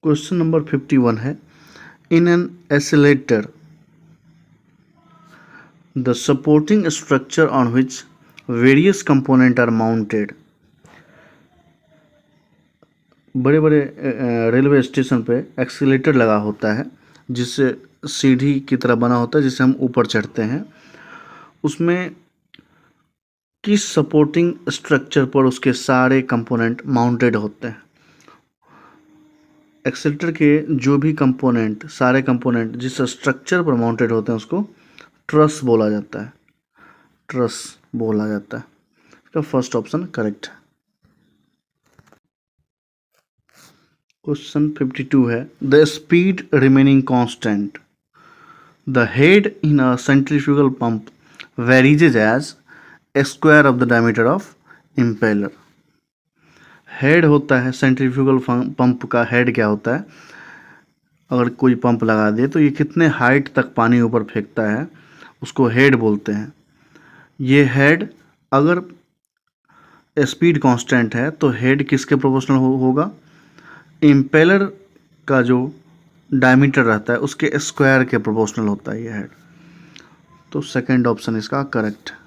Question number 51 है, in an isolator the supporting structure on which various component are mounted. बड़े बड़े railway station पे accelerator लगा होता है जिससे सीढ़ी की तरह बना होता है जिससे हम ऊपर चढ़ते हैं। उसमें किस सपोर्टिंग स्ट्रक्चर पर उसके सारे कंपोनेंट माउंटेड होते हैं? एक्सीलेटर के जो भी कंपोनेंट, सारे कंपोनेंट जिस स्ट्रक्चर पर माउंटेड होते हैं उसको ट्रस बोला जाता है। ट्रस बोला जाता है। इसका फर्स्ट ऑप्शन करेक्ट है। क्वेश्चन 52 है, the speed remaining constant the head in a centrifugal pump varies as square of the diameter of impeller. Head होता है सेंट्रीफ्यूगल पंप का हेड क्या होता है? अगर कोई पंप लगा दे तो ये कितने हाइट तक पानी ऊपर फेंकता है उसको हेड बोलते हैं। ये हेड अगर स्पीड कांस्टेंट है तो हेड किसके प्रोपोर्शनल होगा? इम्पेलर का जो डायमीटर रहता है उसके स्क्वायर के प्रोपोर्शनल होता है ये हेड। तो सेकंड ऑप्शन इसका करेक्ट है।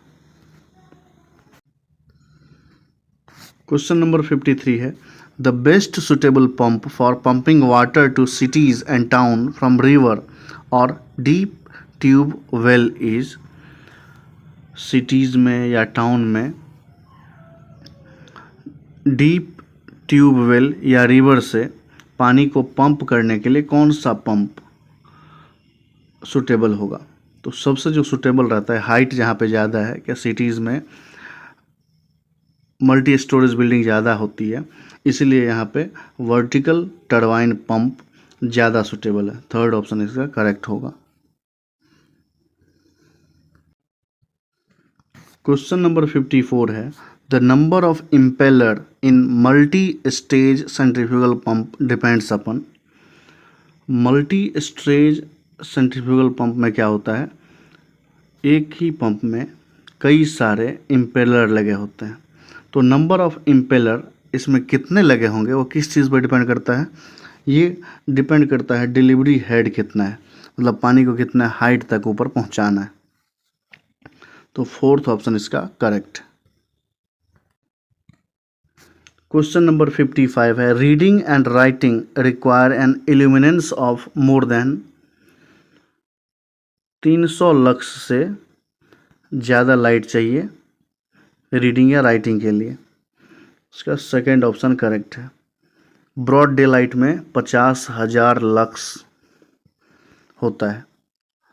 क्वेश्चन नंबर 53 है, the best suitable pump for pumping water to cities and town from river और deep tube well is. Cities में या टाउन में डीप ट्यूब वेल या रिवर से पानी को पंप करने के लिए कौन सा पंप सुटेबल होगा? तो सबसे जो सुटेबल रहता है, हाइट जहाँ पे ज़्यादा है, क्या सिटीज़ में मल्टी स्टोरेज बिल्डिंग ज़्यादा होती है इसीलिए यहाँ पे वर्टिकल टरबाइन पंप ज़्यादा सुटेबल है। थर्ड ऑप्शन इसका करेक्ट होगा। क्वेश्चन नंबर 54 है, the number of impeller in multi stage centrifugal pump depends upon. Multi stage centrifugal pump में क्या होता है? एक ही पंप में कई सारे इम्पेलर लगे होते हैं। तो नंबर ऑफ इम्पेलर इसमें कितने लगे होंगे वो किस चीज़ पर डिपेंड करता है? ये डिपेंड करता है डिलीवरी हेड कितना है, मतलब पानी को कितना हाइट तक ऊपर पहुंचाना है। तो फोर्थ ऑप्शन इसका करेक्ट। क्वेश्चन नंबर 55 है, reading and writing require an illuminance of more than 300 lux से ज़्यादा लाइट चाहिए रीडिंग या राइटिंग के लिए। इसका सेकेंड ऑप्शन करेक्ट है। ब्रॉड डे लाइट में 50,000 लक्स होता है।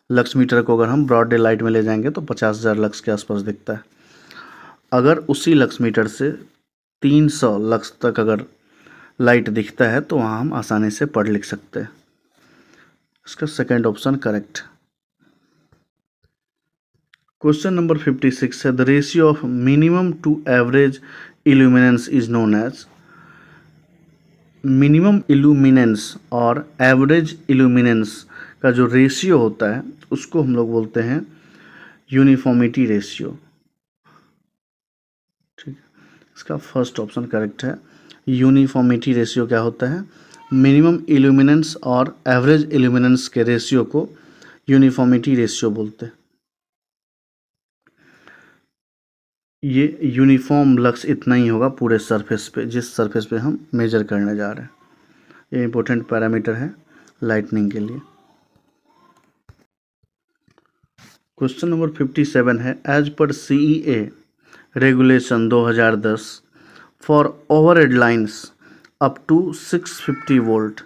लक्स मीटर को अगर हम ब्रॉड डे लाइट में ले जाएंगे तो 50,000 लक्स के आसपास दिखता है। अगर उसी लक्स मीटर से 300 लक्स तक अगर लाइट दिखता है तो वहाँ हम आसानी से पढ़ लिख सकते हैं। इसका second option correct. Question number 56 है, the ratio of minimum to average illuminance is known as. Minimum illuminance और एवरेज इल्यूमिनेंस का जो रेशियो होता है उसको हम लोग बोलते हैं यूनिफॉर्मिटी रेशियो। ठीक है, इसका फर्स्ट ऑप्शन करेक्ट है। यूनिफॉर्मिटी रेशियो क्या होता है? मिनिमम इल्यूमिनेंस और एवरेज इल्यूमिनेंस के रेशियो को यूनिफॉर्मिटी रेशियो बोलते हैं। ये यूनिफॉर्म लक्स इतना ही होगा पूरे सरफेस पे, जिस सरफेस पे हम मेजर करने जा रहे हैं। ये इंपॉर्टेंट पैरामीटर है लाइटनिंग के लिए। क्वेश्चन नंबर 57 है, as per CEA regulation 2010 for overhead lines up to 650 volt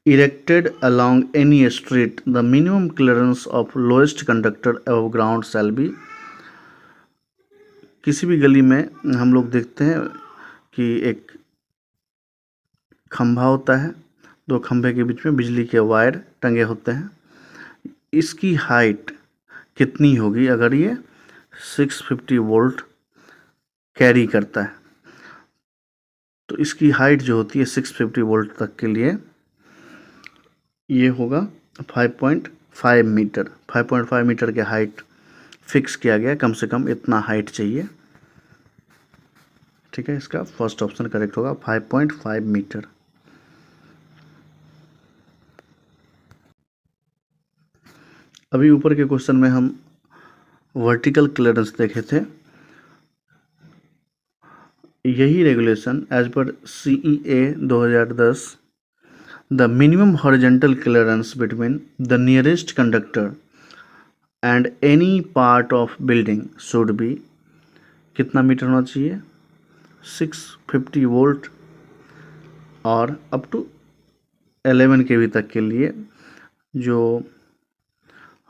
erected along any street the minimum clearance of lowest conductor above ground shall be. किसी भी गली में हम लोग देखते हैं कि एक खंभा होता है, दो खंभे के बीच में बिजली के वायर टंगे होते हैं। इसकी हाइट कितनी होगी अगर ये 650 वोल्ट कैरी करता है? तो इसकी हाइट जो होती है 650 वोल्ट तक के लिए ये होगा 5.5 मीटर। 5.5 मीटर के हाइट फिक्स किया गया, कम से कम इतना हाइट चाहिए। ठीक है, इसका फर्स्ट ऑप्शन करेक्ट होगा 5.5 मीटर। अभी ऊपर के क्वेश्चन में हम वर्टिकल क्लियरेंस देखे थे। यही regulation as per CEA 2010, the minimum horizontal clearance between the nearest conductor and any part of building should be, कितना मीटर होना चाहिए? 650 वोल्ट, और अप टू 11 kV तक के लिए जो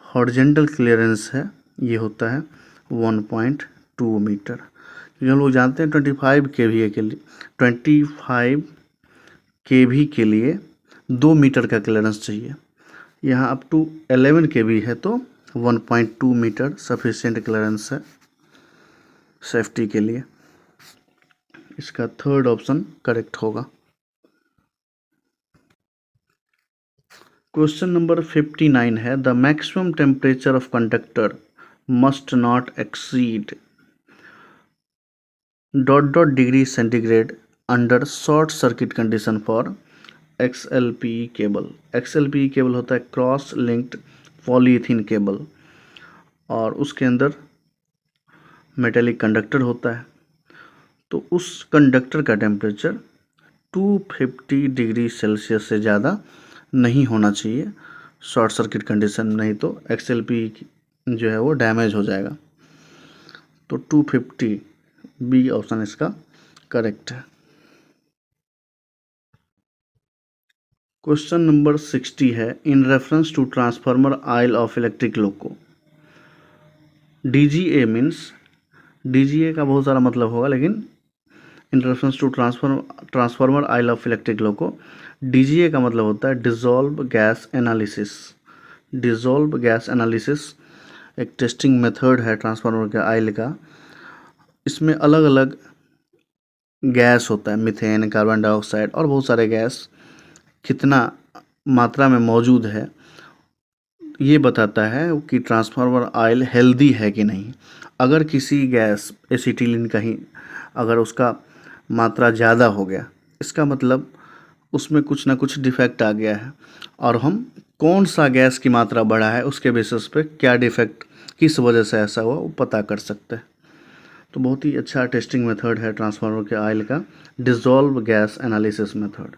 हॉरिजेंटल क्लियरेंस है ये होता है 1.2 मीटर। क्योंकि हम लोग जानते हैं 25 kVA के लिए 25 kV के लिए 2 मीटर का क्लियरेंस चाहिए। यहाँ अप टू 11 kV है तो 1.2 मीटर सफिशिएंट क्लियरेंस है सेफ्टी के लिए। इसका थर्ड ऑप्शन करेक्ट होगा। क्वेश्चन नंबर 59 है, the maximum temperature of conductor must not exceed ... degree centigrade under short circuit condition for XLPE cable. XLPE cable होता है क्रॉस लिंक्ड पॉलीथीन केबल, और उसके अंदर मेटेलिक कंडक्टर होता है। तो उस कंडक्टर का टेम्परेचर 250 डिग्री सेल्सियस से ज़्यादा नहीं होना चाहिए शॉर्ट सर्किट कंडीशन, नहीं तो XLPE जो है वो डैमेज हो जाएगा। तो 250 बी ऑप्शन इसका करेक्ट है। क्वेश्चन नंबर 60 है, in reference to transformer oil of electric loco. DGA means, DGA का बहुत सारा मतलब होगा, लेकिन in reference to transformer oil of electric loco, DGA का मतलब होता है dissolve gas analysis. Dissolve gas analysis एक टेस्टिंग मेथड है ट्रांसफार्मर के आइल का। इसमें अलग अलग गैस होता है, मीथेन, कार्बन डाइऑक्साइड और बहुत सारे गैस कितना मात्रा में मौजूद है ये बताता है कि ट्रांसफार्मर आइल हेल्दी है कि नहीं। अगर किसी गैस एसिटिलीन कहीं अगर उसका मात्रा ज़्यादा हो गया, इसका मतलब उसमें कुछ ना कुछ डिफेक्ट आ गया है, और हम कौन सा गैस की मात्रा बढ़ा है उसके बेसिस पे क्या डिफेक्ट, किस वजह से ऐसा हुआ वो पता कर सकते हैं। तो बहुत ही अच्छा टेस्टिंग मेथड है ट्रांसफार्मर के आइल का, dissolve gas analysis method.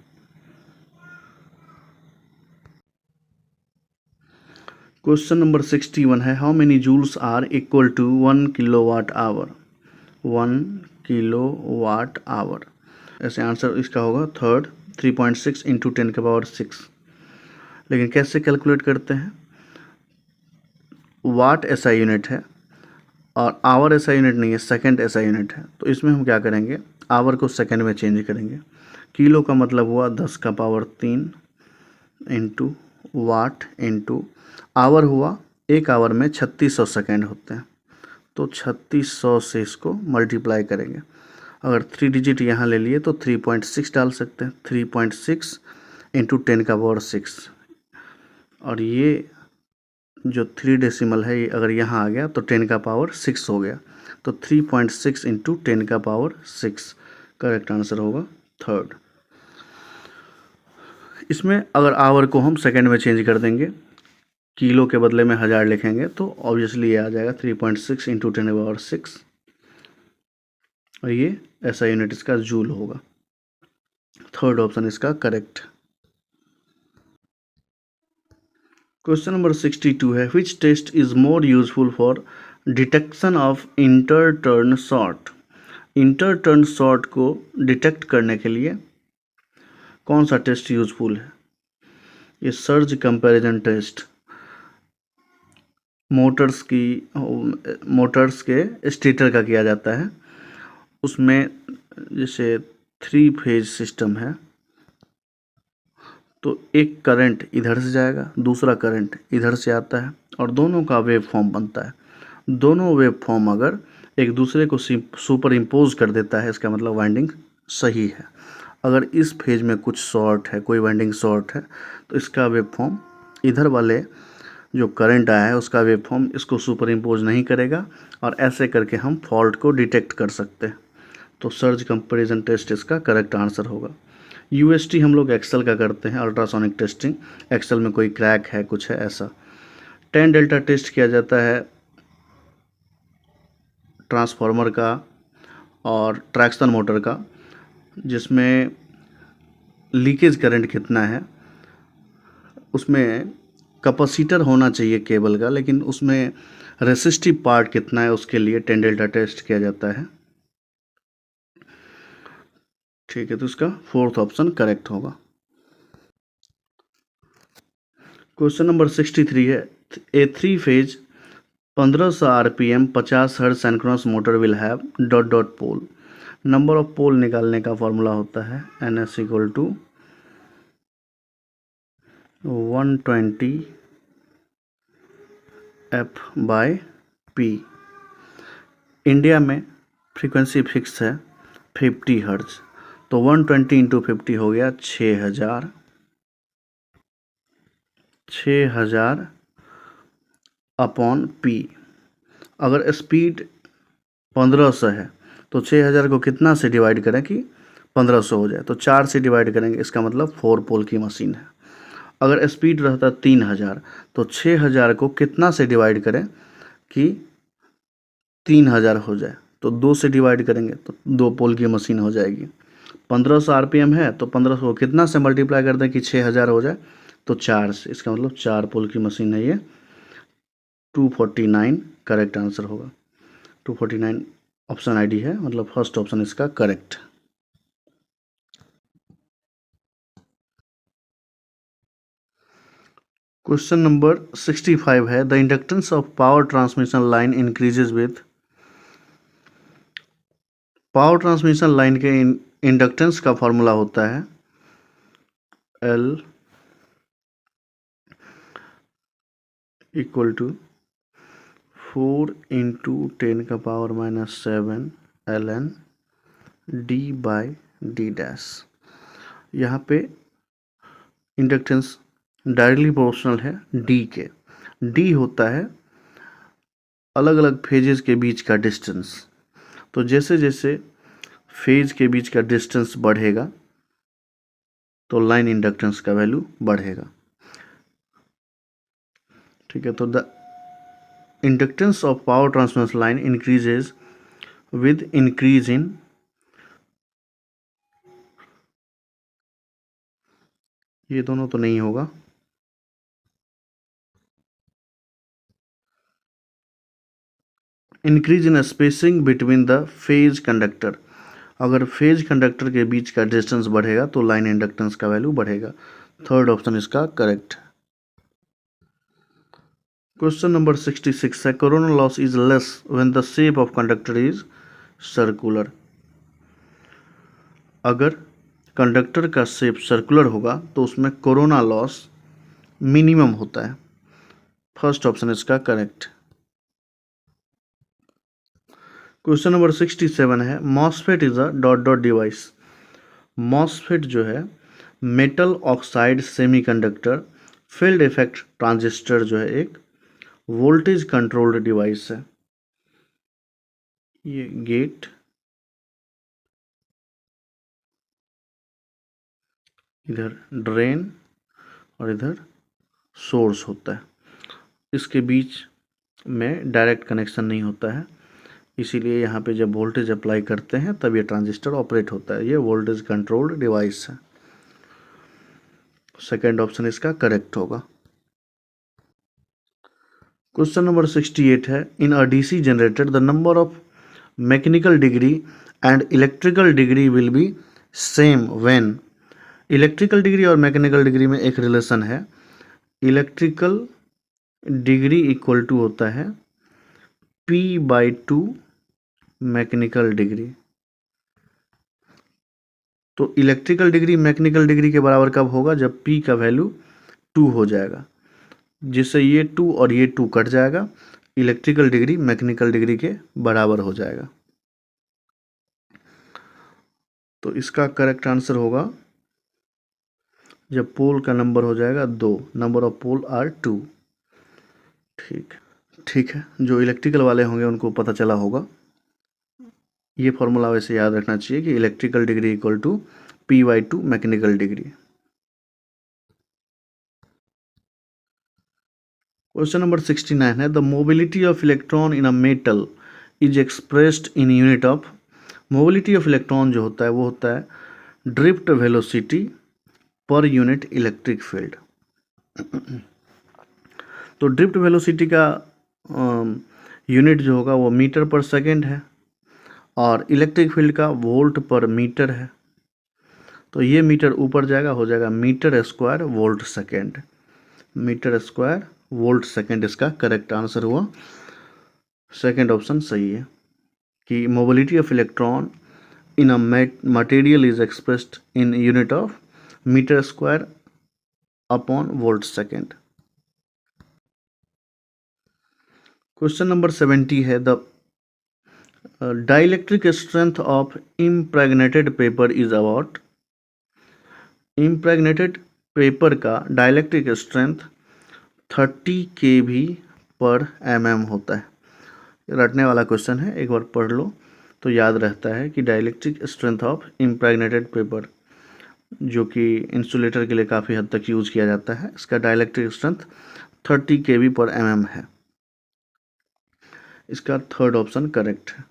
Question number 61 है, how many joules are equal to 1 kilowatt hour. 1 kilowatt hour, ऐसे आंसर इसका होगा थर्ड, 3.6 इंटू 10⁻⁶। लेकिन कैसे कैलकुलेट करते हैं? वाट SI यूनिट है और आवर SI यूनिट नहीं है, सेकंड SI यूनिट है। तो इसमें हम क्या करेंगे, आवर को सेकंड में चेंज करेंगे। किलो का मतलब हुआ 10⁻³ इंटू वाट इंटू आवर हुआ, एक आवर में 3600 सेकेंड होते हैं, तो 3600 से इसको मल्टीप्लाई करेंगे। अगर 3 डिजिट यहाँ ले लिए तो 3.6 डाल सकते हैं, 3.6 इंटू 10⁻⁶। और ये जो 3 डेसिमल है ये अगर यहाँ आ गया तो 10⁻⁶ हो गया, तो 3.6 इंटू 10⁻⁶ करेक्ट आंसर होगा थर्ड। इसमें अगर आवर को हम सेकंड में चेंज कर देंगे, किलो के बदले में 1000 लिखेंगे, तो ऑब्वियसली ये आ जाएगा 3.6 इंटू 10⁻⁶, और ये SI यूनिट इसका जूल होगा। थर्ड ऑप्शन इसका करेक्ट। क्वेश्चन नंबर 62 है, which test is more useful for detection of inter turn short. Inter turn short को डिटेक्ट करने के लिए कौन सा टेस्ट यूजफुल है? ये सर्ज कंपैरिजन टेस्ट मोटर्स के स्टेटर का किया जाता है। उसमें जैसे 3 फेज सिस्टम है, तो एक करंट इधर से जाएगा, दूसरा करंट इधर से आता है, और दोनों का वेव फॉर्म बनता है। दोनों वेव फॉर्म अगर एक दूसरे को सुपर इम्पोज कर देता है, इसका मतलब वाइंडिंग सही है। अगर इस फेज में कुछ शॉर्ट है, कोई वाइंडिंग शॉर्ट है, तो इसका वेव फॉर्म इधर वाले जो करंट आया है उसका वेव फॉर्म इसको सुपर इम्पोज नहीं करेगा, और ऐसे करके हम फॉल्ट को डिटेक्ट कर सकते हैं। तो सर्ज कंपैरिजन टेस्ट इसका करेक्ट आंसर होगा। UST हम लोग एक्सेल का करते हैं, अल्ट्रासोनिक टेस्टिंग। एक्सेल में कोई क्रैक है, कुछ है ऐसा। 10 डेल्टा टेस्ट किया जाता है ट्रांसफार्मर का और ट्रैक्शन मोटर का, जिसमें लीकेज करंट कितना है, उसमें कैपेसिटर होना चाहिए केबल का, लेकिन उसमें रेसिस्टिव पार्ट कितना है उसके लिए 10 डेल्टा टेस्ट किया जाता है। ठीक है, तो इसका फोर्थ ऑप्शन करेक्ट होगा। क्वेश्चन नंबर 63 है, a 3 phase 1500 RPM 50 hertz synchronous motor will have dot dot pole. Number of pole निकालने का फॉर्मूला होता है NS equal to 120 F by P। India में फ्रीक्वेंसी फिक्स है 50 हर्ट्ज, तो 120 इंटू 50 हो गया 6000 अपॉन P। अगर स्पीड 1500 है तो 6000 को कितना से डिवाइड करें कि 1500 हो जाए, तो 4 से डिवाइड करेंगे, इसका मतलब 4 पोल की मशीन है। अगर स्पीड रहता 3000 तो 6000 को कितना से डिवाइड करें कि 3000 हो जाए, तो 2 से डिवाइड करेंगे तो 2 पोल की मशीन हो जाएगी। 1500 RPM है तो 1500 को कितना से मल्टीप्लाई कर दें कि 6000 हो जाए, तो 4 से, इसका मतलब 4 पोल की मशीन है ये। 249 करेक्ट आंसर होगा। 249 ऑप्शन ID है, मतलब फर्स्ट ऑप्शन इसका करेक्ट। क्वेश्चन नंबर 65 है, the inductance of power transmission line increases with. Power transmission line के इंडक्टेंस का फॉर्मूला होता है L इक्वल टू 4 इंटू 10 का power -7 ln d by D dash. यहाँ पे इंडक्टेंस डायरेक्टली प्रोपोर्शनल है d के। d होता है अलग अलग फेजेस के बीच का डिस्टेंस, तो जैसे जैसे फेज के बीच का डिस्टेंस बढ़ेगा तो लाइन इंडक्टेंस का वैल्यू बढ़ेगा। ठीक है, तो the inductance of power transmission line increases with increase in, ये दोनों तो नहीं होगा, increase in spacing between the phase conductor. अगर फेज कंडक्टर के बीच का डिस्टेंस बढ़ेगा तो लाइन इंडक्टेंस का वैल्यू बढ़ेगा। थर्ड ऑप्शन इसका करेक्ट। क्वेश्चन नंबर 66 है, corona loss is less when the shape of conductor is circular. अगर कंडक्टर का शेप सर्कुलर होगा तो उसमें कोरोना लॉस मिनिमम होता है। फर्स्ट ऑप्शन इसका करेक्ट। क्वेश्चन नंबर 67 है, MOSFET is a dot dot device. MOSFET जो है metal oxide semiconductor field effect transistor जो है एक वोल्टेज कंट्रोल्ड डिवाइस है। ये गेट, इधर ड्रेन और इधर सोर्स होता है। इसके बीच में डायरेक्ट कनेक्शन नहीं होता है, इसीलिए यहाँ पे जब वोल्टेज अप्लाई करते हैं तब ये ट्रांजिस्टर ऑपरेट होता है। ये वोल्टेज कंट्रोल्ड डिवाइस है। सेकेंड ऑप्शन इसका करेक्ट होगा। क्वेश्चन नंबर 68 है, इन अ DC generator the number of mechanical degree and electrical degree will be same when. Electrical degree और मैकेनिकल डिग्री में एक रिलेशन है। इलेक्ट्रिकल डिग्री इक्वल टू होता है P/2 मैकेनिकल डिग्री। तो इलेक्ट्रिकल डिग्री मैकेनिकल डिग्री के बराबर कब होगा, जब P का वैल्यू 2 हो जाएगा, जिससे ये 2 और ये 2 कट जाएगा, इलेक्ट्रिकल डिग्री मैकेनिकल डिग्री के बराबर हो जाएगा। तो इसका करेक्ट आंसर होगा जब पोल का नंबर हो जाएगा 2, नंबर ऑफ पोल आर 2। ठीक है, जो इलेक्ट्रिकल वाले होंगे उनको पता चला होगा। ये फॉर्मूला वैसे याद रखना चाहिए कि electrical degree equal to P/2 mechanical degree. Question number 69 है the mobility of electron in a metal is expressed in unit of. Mobility of electron जो होता है वो होता है drift velocity per unit electric field. तो ड्रिफ्ट वेलोसिटी का unit जो होगा वो मीटर पर सेकेंड है और इलेक्ट्रिक फील्ड का वोल्ट पर मीटर है। तो ये मीटर ऊपर जाएगा, हो जाएगा metre square volt second. Metre square volt second इसका करेक्ट आंसर हुआ। सेकेंड ऑप्शन सही है कि mobility of electron in a material is expressed in unit of metre square upon volt second. Question number 70 है the dielectric strength of impregnated paper is about. Impregnated paper का dielectric strength 30 kV per mm होता है। रटने वाला question है, एक बार पढ़ लो तो याद रहता है कि dielectric strength of impregnated paper जो कि इंसुलेटर के लिए काफ़ी हद तक यूज़ किया जाता है, इसका dielectric strength 30 kV per mm है। इसका थर्ड ऑप्शन करेक्ट है।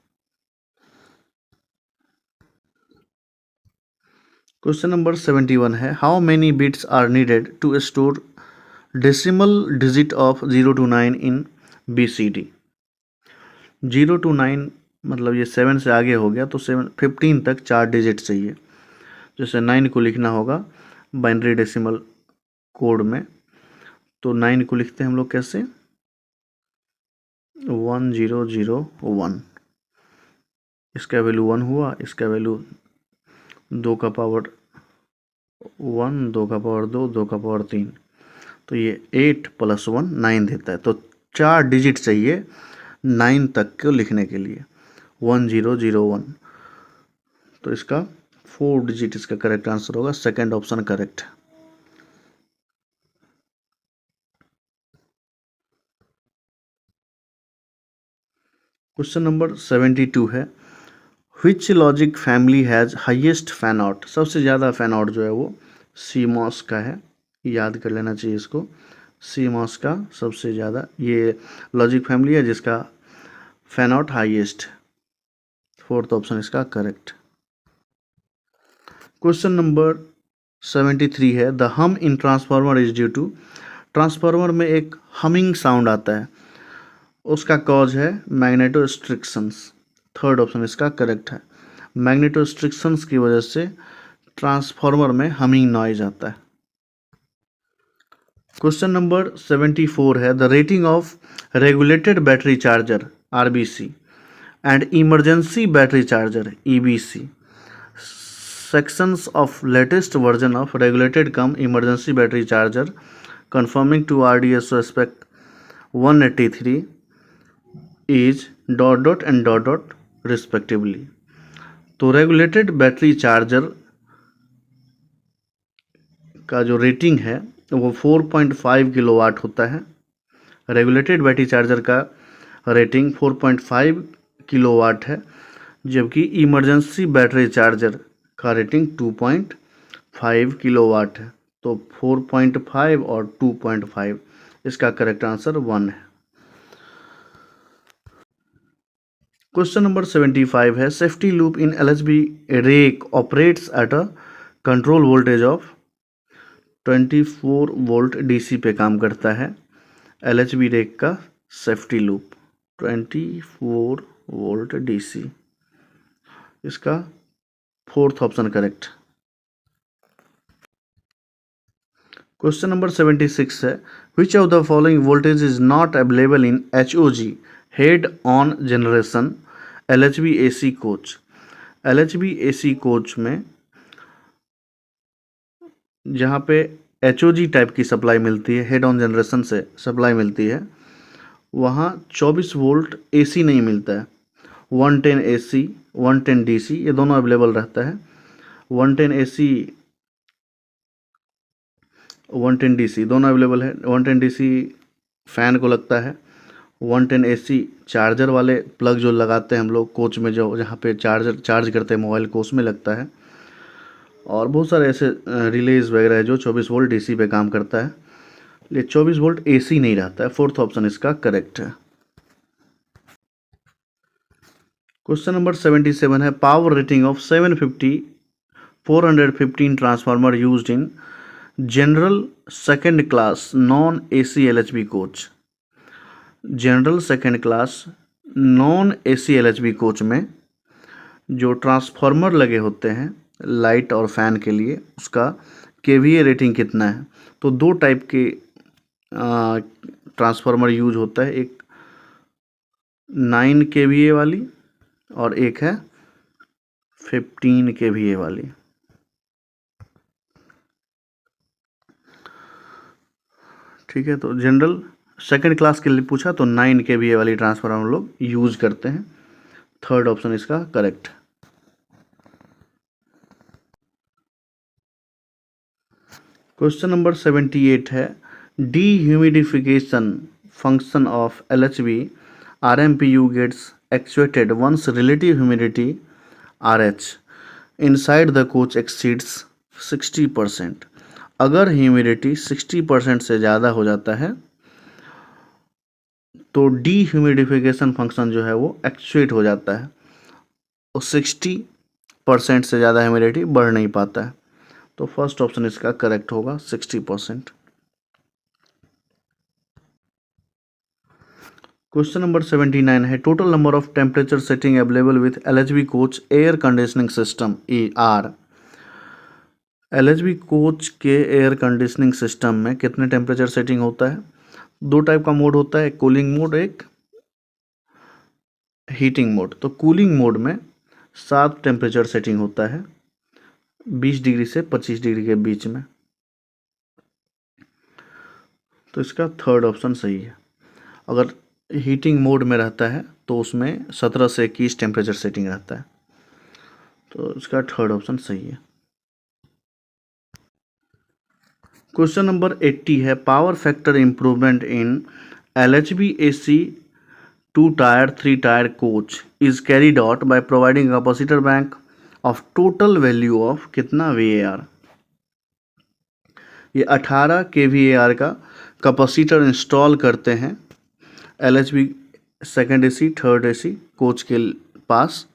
क्वेश्चन नंबर 71 है how many bits are needed to store decimal digit of 0 to 9 in BCD। 0 to 9 मतलब ये 7 से आगे हो गया तो 15 तक 4 डिजिट चाहिए। जैसे 9 को लिखना होगा बाइनरी डेसिमल कोड में, तो 9 को लिखते हैं हम लोग कैसे 1001। इसका वैल्यू 1 हुआ, इसका वैल्यू 2 का पावर 1, 2 का पावर 2, 2 का पावर 3, तो ये 8 + 1 9 देता है। तो 4 डिजिट चाहिए 9 तक को लिखने के लिए 1001। तो इसका 4 डिजिट इसका करेक्ट आंसर होगा। सेकंड ऑप्शन करेक्ट है। क्वेश्चन नंबर 72 है which logic family has highest fan out. सबसे ज़्यादा फैन आउट जो है वो CMOS का है, याद कर लेना चाहिए इसको। CMOS का सबसे ज़्यादा ये लॉजिक फैमिली है जिसका fan out highest. Fourth option इसका करेक्ट। क्वेश्चन नंबर 73 है the hum in transformer is due to. ट्रांसफार्मर में एक हमिंग साउंड आता है, उसका कॉज है मैग्नेटोस्ट्रिक्शंस। थर्ड ऑप्शन इसका करेक्ट है। मैग्नेटोस्ट्रिक्शंस की वजह से ट्रांसफार्मर में हमिंग नॉइज आता है। क्वेश्चन नंबर 74 है the rating of regulated battery charger RBC and emergency battery charger EBC sections of latest version of regulated cum emergency battery charger conforming to RDSO spec 183 is ... and ... respectively। तो regulated battery charger का जो rating है वो 4.5 kilowatt होता है। Regulated battery charger का rating 4.5 kilowatt है, जबकि इमरजेंसी बैटरी चार्जर का रेटिंग 2.5 किलोवाट है। तो 4.5 और 2.5 इसका करेक्ट आंसर 1 है। क्वेश्चन नंबर 75 है safety loop in LHB rake operates at a control voltage of 24 volt DC पे काम करता है। LHB रेक का सेफ्टी लूप 24 वोल्ट DC, इसका fourth option correct. Question number 76 है which of the following voltage is not available in HOG head on generation LHB AC coach. LHB AC coach में जहाँ पे HOG टाइप की supply मिलती है, head on generation से supply मिलती है, वहाँ 24 वोल्ट AC नहीं मिलता है। 110 AC 110 DC ये दोनों अवेलेबल रहता है। 110 AC 110 DC दोनों अवेलेबल है। 110 DC फ़ैन को लगता है, 110 AC चार्जर वाले प्लग जो लगाते हैं हम लोग कोच में, जो जहाँ पे चार्ज करते हैं मोबाइल को, उसमें लगता है। और बहुत सारे ऐसे रिलेज वगैरह है जो 24 वोल्ट DC पे काम करता है। ये 24 वोल्ट एसी नहीं रहता है। फोर्थ ऑप्शन इसका करेक्ट है। क्वेश्चन नंबर 77 है power rating of 415 transformer used in general second class non AC LHB coach. General second class non AC LHB coach में जो ट्रांसफार्मर लगे होते हैं लाइट और फैन के लिए, उसका केवीए रेटिंग कितना है? तो दो टाइप के ट्रांसफार्मर यूज होता है, एक 9 केवीए वाली और एक है 15 केवीए वाली। ठीक है, तो जनरल सेकंड क्लास के लिए पूछा तो 9 केवीए वाली ट्रांसफार्मर हम लोग यूज करते हैं। थर्ड ऑप्शन इसका करेक्ट। क्वेश्चन नंबर 78 है dehumidification function of LHV RMPU gets actuated once relative humidity RH inside the coach exceeds 60%। अगर ह्यूमिडिटी 60% से ज़्यादा हो जाता है तो डीह्यूमिडिफिकेशन फंक्शन जो है वो एक्चुएट हो जाता है, और 60% से ज़्यादा ह्यूमिडिटी बढ़ नहीं पाता है। तो फर्स्ट ऑप्शन इसका करेक्ट होगा 60%। क्वेश्चन नंबर 79 है total number of temperature setting available with LHB coach air conditioning system ER। LHB coach के एयर कंडीशनिंग सिस्टम में कितने टेम्परेचर सेटिंग होता है? दो टाइप का मोड होता है, एक कूलिंग मोड, एक हीटिंग मोड। तो कूलिंग मोड में 7 टेम्परेचर सेटिंग होता है 20 डिग्री से 25 डिग्री के बीच में। तो इसका थर्ड ऑप्शन सही है। अगर हीटिंग मोड में रहता है तो उसमें 17 से 21 टेम्परेचर सेटिंग रहता है। तो इसका थर्ड ऑप्शन सही है। क्वेश्चन नंबर 80 है power factor improvement in LHB AC 2 tyre 3 tyre coach is carried out by providing capacitor bank of total value of कितना VAR। ये 18 kVAR का कैपेसिटर इंस्टॉल करते हैं LHB second AC third AC coach के पास,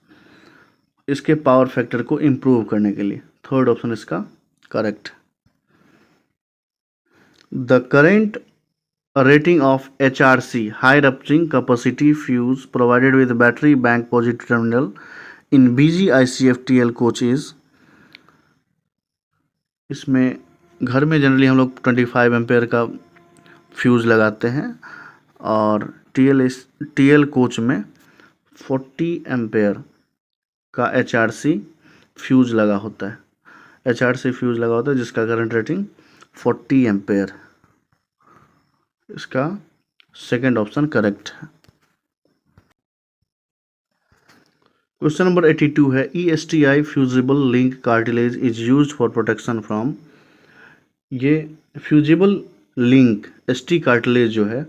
इसके power factor को improve करने के लिए। थर्ड ऑप्शन इसका correct. The current rating of HRC high rupturing capacity fuse provided with battery bank positive terminal in BGICFTL coach is। इसमें घर में जनरली हम लोग 25 एम्पेयर का फ्यूज़ लगाते हैं और TL कोच में 40 एम्पेयर का HRC फ्यूज़ लगा होता है। HRC फ्यूज़ लगा होता है जिसका करंट रेटिंग 40 एम्पेयर। इसका सेकंड ऑप्शन करेक्ट है। क्वेश्चन नंबर 82 है ESTI fusible link cartilage is used for protection from. ये फ्यूजिबल लिंक ST कार्टिलेज जो है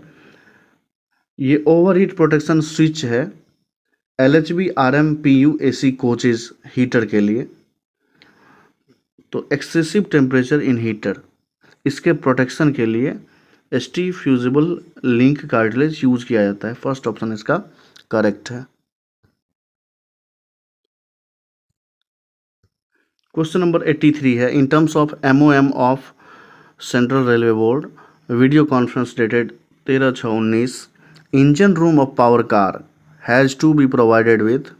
ये ओवरहीट प्रोटेक्शन स्विच है LHB RMPU AC coaches heater के लिए। तो एक्सेसिव टेम्परेचर इन हीटर, इसके प्रोटेक्शन के लिए ST fusible link cartilage use किया जाता है। फर्स्ट ऑप्शन इसका करेक्ट है। क्वेश्चन नंबर 83 है in terms of MOM of central railway board video conference dated 13/6/19 engine room of power car has to be provided with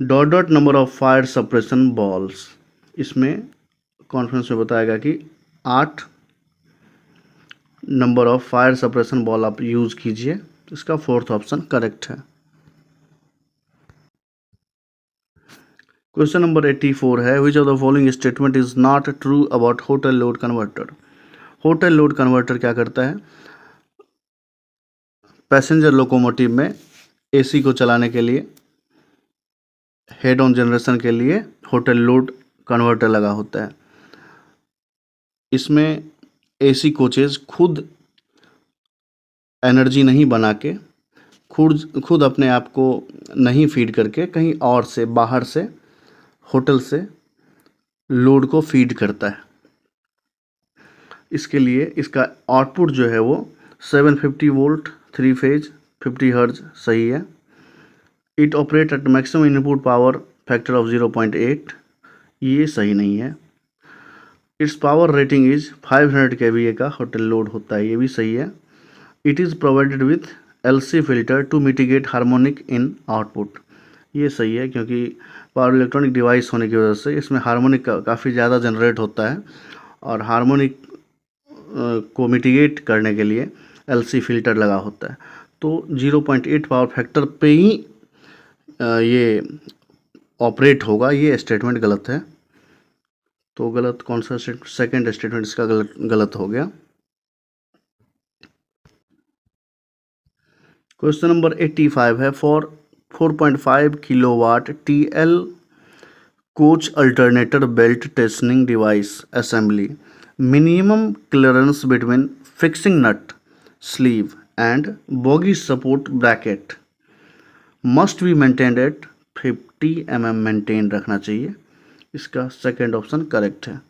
dot number of fire suppression balls. इसमें conference में बताया गया कि 8 number of fire suppression ball आप use कीजिए। इसका fourth option correct है। Question number 84 है which of the following statement is not true about hotel load converter. Hotel load converter क्या करता है? पैसेंजर लोकोमोटिव में AC को चलाने के लिए हेड ऑन जनरेशन के लिए होटल लोड कन्वर्टर लगा होता है। इसमें AC कोचेज खुद एनर्जी नहीं बना के खुद अपने आप को नहीं फीड करके कहीं और से बाहर से होटल से लोड को फीड करता है। इसके लिए इसका आउटपुट जो है वो 750 वोल्ट 3 फेज 50 हर्ज सही है। It operate at maximum input power factor of 0.8, ये सही नहीं है। Its power rating is 500 kVA का होटल लोड होता है, ये भी सही है। It is provided with LC filter to mitigate harmonic in output, ये सही है क्योंकि पावर इलेक्ट्रॉनिक डिवाइस होने की वजह से इसमें हार्मोनिक काफ़ी ज़्यादा जनरेट होता है और हार्मोनिक को मिटिगेट करने के लिए LC फिल्टर लगा होता है। तो 0.8 पावर फैक्टर पे ही ये ऑपरेट होगा, ये स्टेटमेंट गलत है। तो गलत कौन सा सेकंड स्टेटमेंट इसका गलत हो गया। क्वेश्चन नंबर 85 है, for 4.5 kilowatt TL coach alternator belt testing device assembly, minimum clearance between fixing nut sleeve and bogie support bracket must be maintained at 50 mm maintain रखना चाहिए। इसका सेकेंड ऑप्शन करेक्ट है।